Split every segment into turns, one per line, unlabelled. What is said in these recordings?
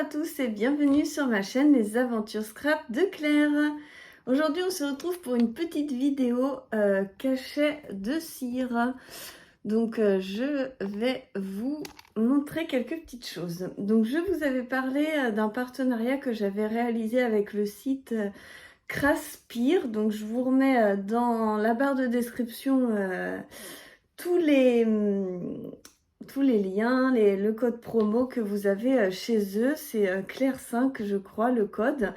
à tous et bienvenue sur ma chaîne Les Aventures Scrap de Claire. Aujourd'hui on se retrouve pour une petite vidéo cachet de cire. Donc je vais vous montrer quelques petites choses. Donc je vous avais parlé d'un partenariat que j'avais réalisé avec le site Craspire. Donc je vous remets dans la barre de description tous les liens, le code promo que vous avez chez eux. C'est Claire 5, je crois, le code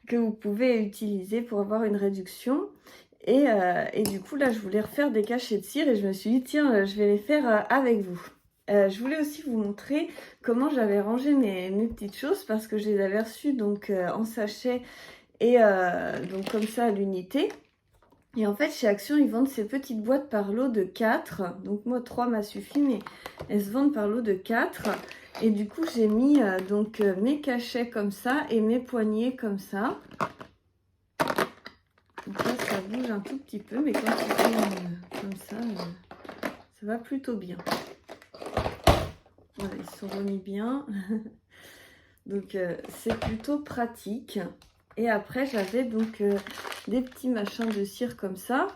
que vous pouvez utiliser pour avoir une réduction. Et du coup, là, je voulais refaire des cachets de cire et je me suis dit, tiens, je vais les faire avec vous. Je voulais aussi vous montrer comment j'avais rangé mes petites choses parce que je les avais reçues donc, en sachet et donc comme ça à l'unité. Et en fait, chez Action, ils vendent ces petites boîtes par lot de 4. Donc moi, 3 m'a suffi, mais elles se vendent par lot de 4. Et du coup, j'ai mis mes cachets comme ça et mes poignées comme ça. Donc là, ça bouge un tout petit peu, mais quand ils sont comme ça va plutôt bien. Voilà, ils sont remis bien. Donc c'est plutôt pratique. Et après, j'avais donc des petits machins de cire comme ça.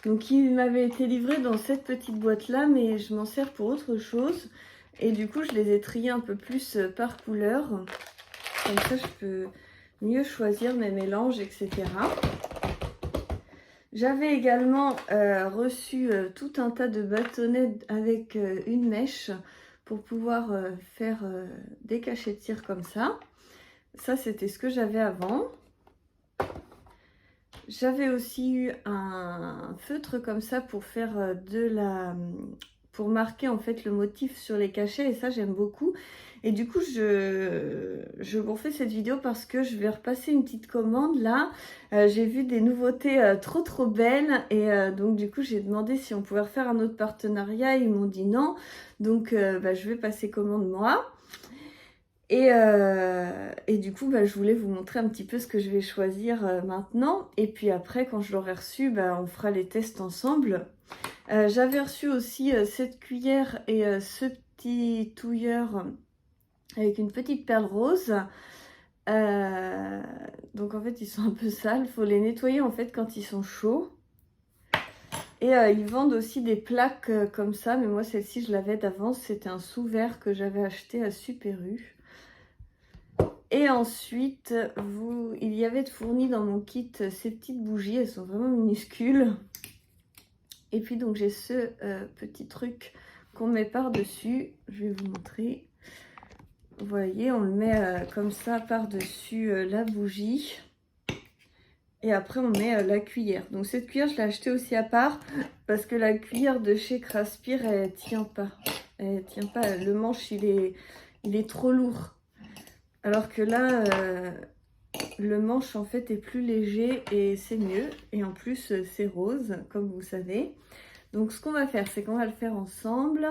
Donc, ils m'avaient été livrés dans cette petite boîte-là, mais je m'en sers pour autre chose. Et du coup, je les ai triés un peu plus par couleur. Comme ça, je peux mieux choisir mes mélanges, etc. J'avais également reçu tout un tas de bâtonnets avec une mèche pour pouvoir faire des cachets de cire comme ça. Ça, c'était ce que j'avais avant. J'avais aussi eu un feutre comme ça pour faire pour marquer en fait le motif sur les cachets, et ça j'aime beaucoup. Et du coup je vous refais cette vidéo parce que je vais repasser une petite commande là. J'ai vu des nouveautés trop belles et donc du coup j'ai demandé si on pouvait refaire un autre partenariat. Ils m'ont dit non, donc je vais passer commande moi. Et du coup, je voulais vous montrer un petit peu ce que je vais choisir maintenant. Et puis après, quand je l'aurai reçu, on fera les tests ensemble. J'avais reçu aussi cette cuillère et ce petit touilleur avec une petite perle rose. Donc en fait, ils sont un peu sales. Il faut les nettoyer en fait quand ils sont chauds. Et ils vendent aussi des plaques comme ça. Mais moi, celle-ci, je l'avais d'avance. C'était un sous-verre que j'avais acheté à Super U. Et ensuite, il y avait fourni dans mon kit ces petites bougies. Elles sont vraiment minuscules. Et puis donc j'ai ce petit truc qu'on met par-dessus. Je vais vous montrer. Vous voyez, on le met comme ça par-dessus la bougie. Et après, on met la cuillère. Donc cette cuillère, je l'ai achetée aussi à part. Parce que la cuillère de chez Craspire, elle tient pas. Elle tient pas. Le manche, il est trop lourd. Alors que là, le manche en fait est plus léger et c'est mieux. Et en plus, c'est rose, comme vous savez. Donc ce qu'on va faire, c'est qu'on va le faire ensemble.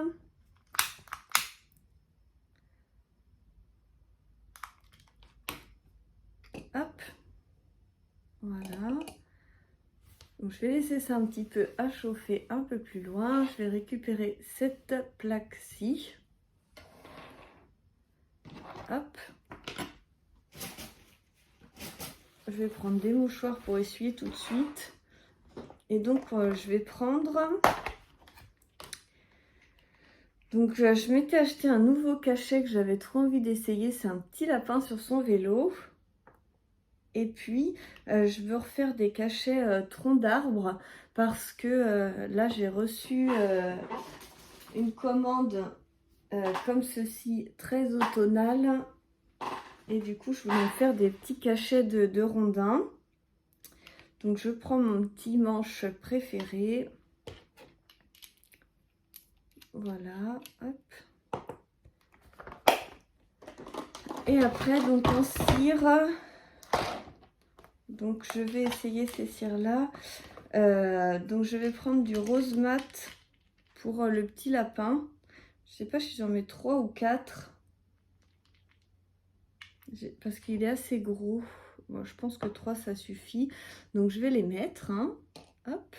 Hop. Voilà. Donc je vais laisser ça un petit peu à chauffer un peu plus loin. Je vais récupérer cette plaque-ci. Hop. Je vais prendre des mouchoirs pour essuyer tout de suite. Et donc je vais prendre... Donc je m'étais acheté un nouveau cachet que j'avais trop envie d'essayer. C'est un petit lapin sur son vélo. Et puis je veux refaire des cachets troncs d'arbres parce que là j'ai reçu une commande comme ceci, très automnale. Et du coup je voulais me faire des petits cachets de rondins. Donc je prends mon petit manche préféré. Voilà, hop. Et après, donc en cire, donc je vais essayer ces cires-là. Donc je vais prendre du rose mat pour le petit lapin. Je sais pas si j'en mets 3 ou 4. Parce qu'il est assez gros. Bon, je pense que 3 ça suffit. Donc je vais les mettre. Hein. Hop.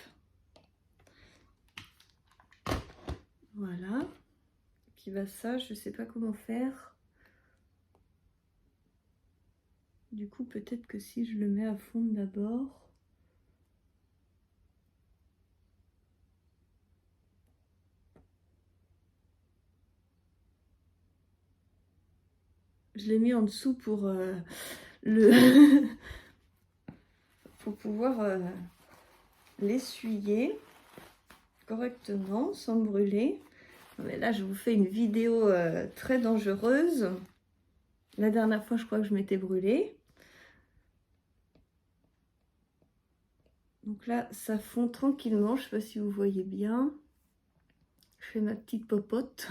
Voilà. Qui va ça, je sais pas comment faire. Du coup, peut-être que si je le mets à fond d'abord... Je l'ai mis en dessous pour pour pouvoir l'essuyer correctement sans me brûler. Non, mais là, je vous fais une vidéo très dangereuse. La dernière fois, je crois que je m'étais brûlée. Donc là, ça fond tranquillement. Je ne sais pas si vous voyez bien. Je fais ma petite popote.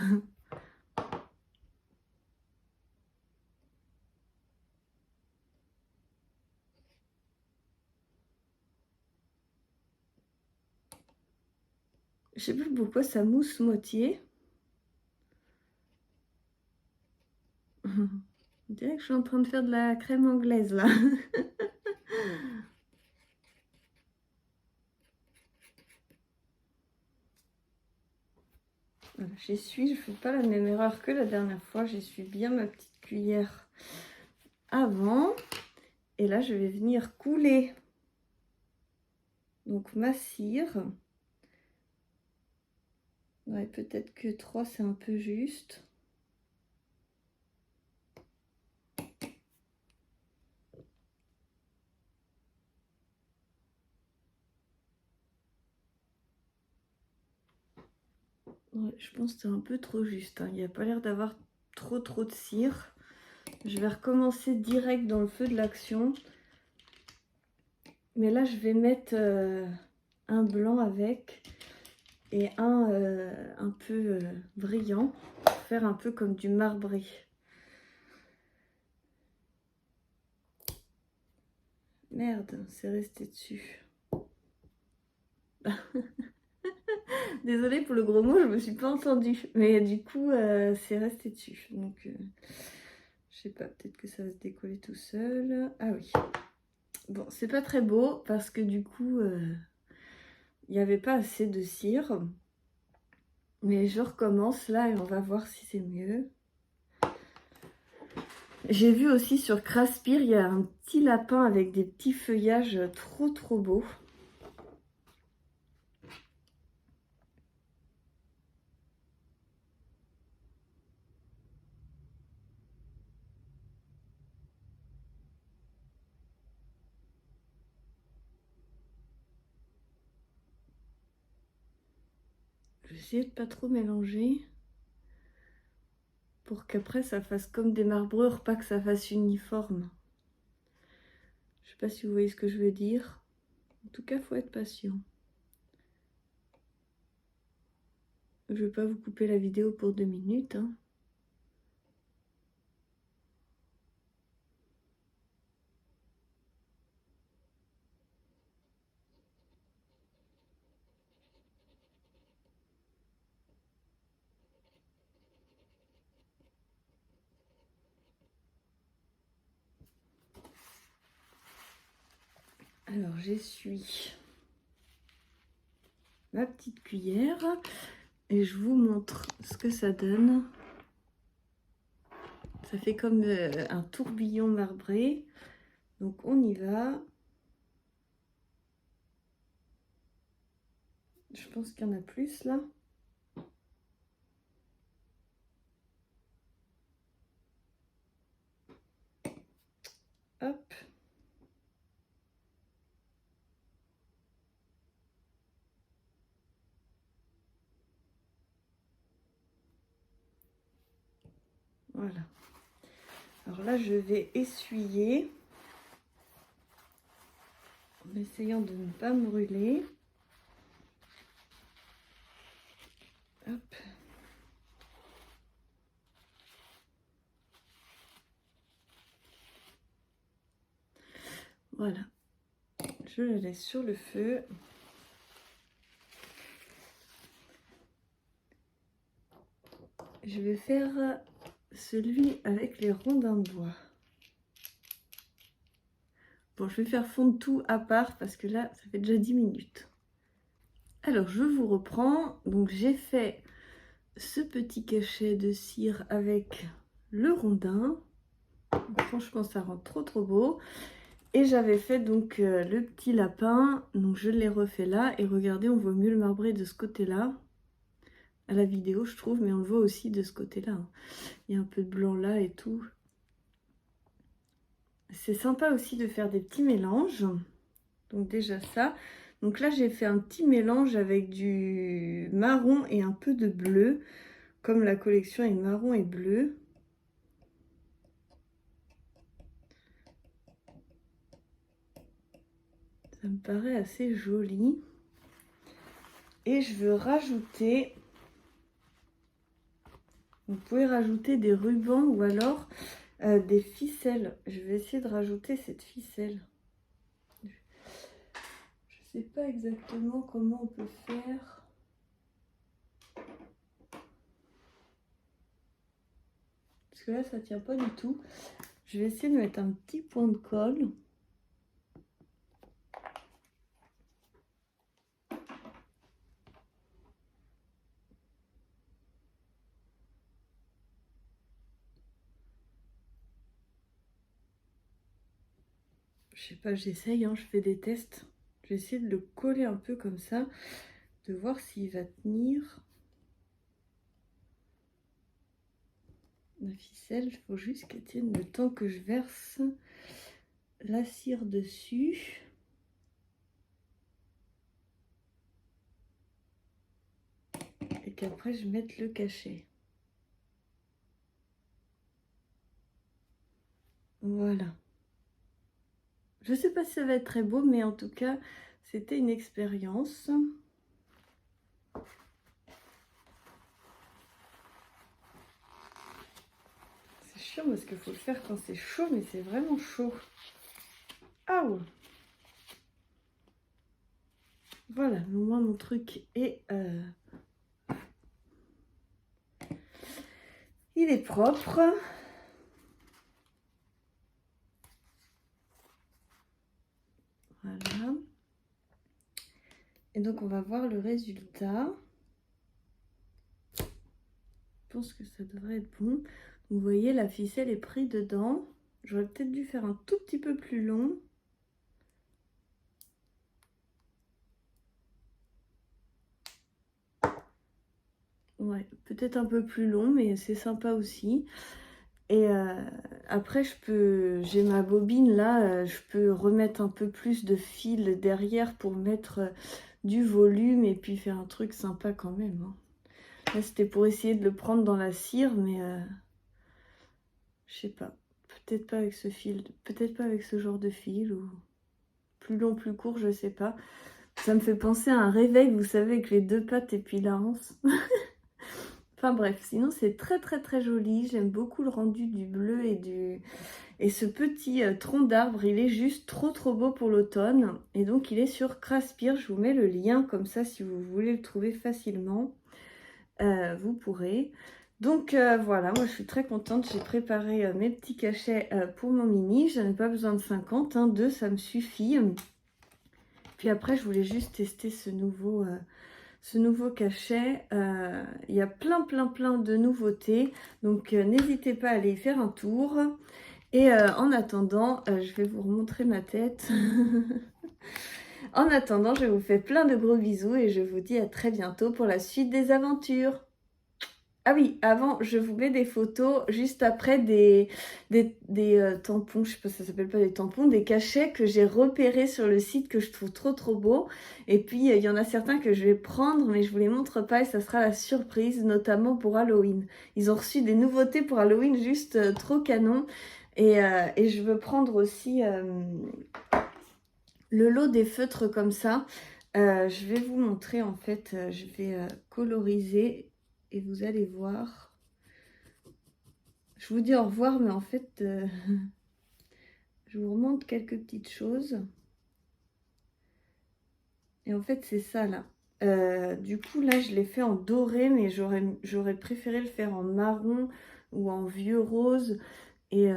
Je sais plus pourquoi ça mousse moitié. On dirait que je suis en train de faire de la crème anglaise là. Voilà, j'essuie, je ne fais pas la même erreur que la dernière fois. J'essuie bien ma petite cuillère avant. Et là, je vais venir couler donc ma cire. Ouais, peut-être que 3 c'est un peu juste. Ouais, je pense que c'est un peu trop juste, hein. Il n'y a pas l'air d'avoir trop de cire. Je vais recommencer direct dans le feu de l'action. Mais là, je vais mettre un blanc avec et un peu brillant pour faire un peu comme du marbré. Merde, c'est resté dessus. Désolée pour le gros mot, je me suis pas entendue. Mais du coup, c'est resté dessus. Donc, je sais pas, peut-être que ça va se décoller tout seul. Ah oui. Bon, c'est pas très beau parce que du coup, il n'y avait pas assez de cire. Mais je recommence là et on va voir si c'est mieux. J'ai vu aussi sur Craspir, il y a un petit lapin avec des petits feuillages trop beaux. Je vais essayer de pas trop mélanger pour qu'après ça fasse comme des marbrures, pas que ça fasse uniforme. Je sais pas si vous voyez ce que je veux dire. En tout cas, faut être patient. Je vais pas vous couper la vidéo pour 2 minutes, hein. Alors j'essuie ma petite cuillère et je vous montre ce que ça donne. Ça fait comme un tourbillon marbré. Donc on y va. Je pense qu'il y en a plus là. Hop. Voilà. Alors là, je vais essuyer en essayant de ne pas me brûler. Hop. Voilà. Je le laisse sur le feu. Je vais faire celui avec les rondins de bois. Bon, je vais faire fondre tout à part parce que là, ça fait déjà 10 minutes. Alors, je vous reprends. Donc, j'ai fait ce petit cachet de cire avec le rondin. Donc, franchement, ça rend trop beau. Et j'avais fait donc le petit lapin, donc je l'ai refait là. Et regardez, on voit mieux le marbré de ce côté-là. À la vidéo, je trouve, mais on le voit aussi de ce côté-là. Il y a un peu de blanc là et tout. C'est sympa aussi de faire des petits mélanges. Donc déjà ça. Donc là, j'ai fait un petit mélange avec du marron et un peu de bleu. Comme la collection est marron et bleu. Ça me paraît assez joli. Et je veux rajouter... Vous pouvez rajouter des rubans ou alors des ficelles. Je vais essayer de rajouter cette ficelle. Je sais pas exactement comment on peut faire. Parce que là, ça tient pas du tout. Je vais essayer de mettre un petit point de colle. Je sais pas, j'essaye, hein, je fais des tests. Je vais essayer de le coller un peu comme ça, de voir s'il va tenir. La ficelle, il faut juste qu'elle tienne le temps que je verse la cire dessus. Et qu'après je mette le cachet. Voilà. Je sais pas si ça va être très beau, mais en tout cas, c'était une expérience. C'est chiant parce qu'il faut le faire quand c'est chaud, mais c'est vraiment chaud. Ah ouais. Voilà, moi mon truc est... il est propre. Voilà. Et donc on va voir le résultat. Je pense que ça devrait être bon. Vous voyez, la ficelle est prise dedans. J'aurais peut-être dû faire un tout petit peu plus long. Ouais, peut-être un peu plus long, mais c'est sympa aussi. Et après, j'ai ma bobine là, je peux remettre un peu plus de fil derrière pour mettre du volume et puis faire un truc sympa quand même. Hein. Là, c'était pour essayer de le prendre dans la cire, mais je sais pas. Peut-être pas avec ce fil, peut-être pas avec ce genre de fil, ou plus long, plus court, je sais pas. Ça me fait penser à un réveil, vous savez, avec les deux pattes et puis la hanse. Enfin bref, sinon c'est très joli. J'aime beaucoup le rendu du bleu et ce petit tronc d'arbre, il est juste trop beau pour l'automne. Et donc il est sur Craspir, je vous mets le lien comme ça si vous voulez le trouver facilement. Vous pourrez. Donc voilà, moi je suis très contente. J'ai préparé mes petits cachets pour mon mini. Je n'en ai pas besoin de 50, hein, 2 ça me suffit. Puis après je voulais juste tester ce nouveau cachet. Il y a plein de nouveautés. Donc n'hésitez pas à aller y faire un tour. Et en attendant, je vais vous remontrer ma tête. En attendant, je vous fais plein de gros bisous et je vous dis à très bientôt pour la suite des aventures. Ah oui, avant, je vous mets des photos juste après des tampons, je sais pas si ça s'appelle pas des tampons, des cachets que j'ai repérés sur le site que je trouve trop beaux. Et puis, il y en a certains que je vais prendre, mais je vous les montre pas et ça sera la surprise, notamment pour Halloween. Ils ont reçu des nouveautés pour Halloween juste trop canon. Et je veux prendre aussi le lot des feutres comme ça. Je vais vous montrer, en fait, je vais coloriser. Et vous allez voir. Je vous dis au revoir, mais en fait, je vous remonte quelques petites choses. Et en fait, c'est ça, là. Du coup, là, je l'ai fait en doré, mais j'aurais préféré le faire en marron ou en vieux rose. Et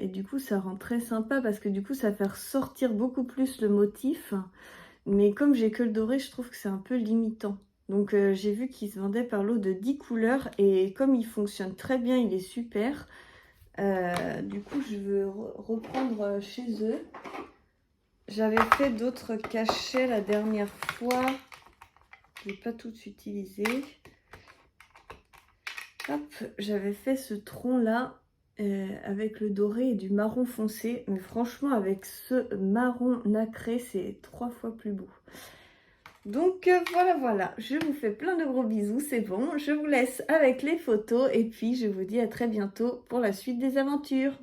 du coup, ça rend très sympa parce que du coup, ça fait ressortir beaucoup plus le motif. Mais comme j'ai que le doré, je trouve que c'est un peu limitant. Donc j'ai vu qu'il se vendait par lot de 10 couleurs et comme il fonctionne très bien, il est super. Du coup, je veux reprendre chez eux. J'avais fait d'autres cachets la dernière fois. Je n'ai pas tous utilisé. Hop, j'avais fait ce tronc-là avec le doré et du marron foncé. Mais franchement, avec ce marron nacré, c'est 3 fois plus beau. Donc voilà, je vous fais plein de gros bisous, c'est bon. Je vous laisse avec les photos et puis je vous dis à très bientôt pour la suite des aventures.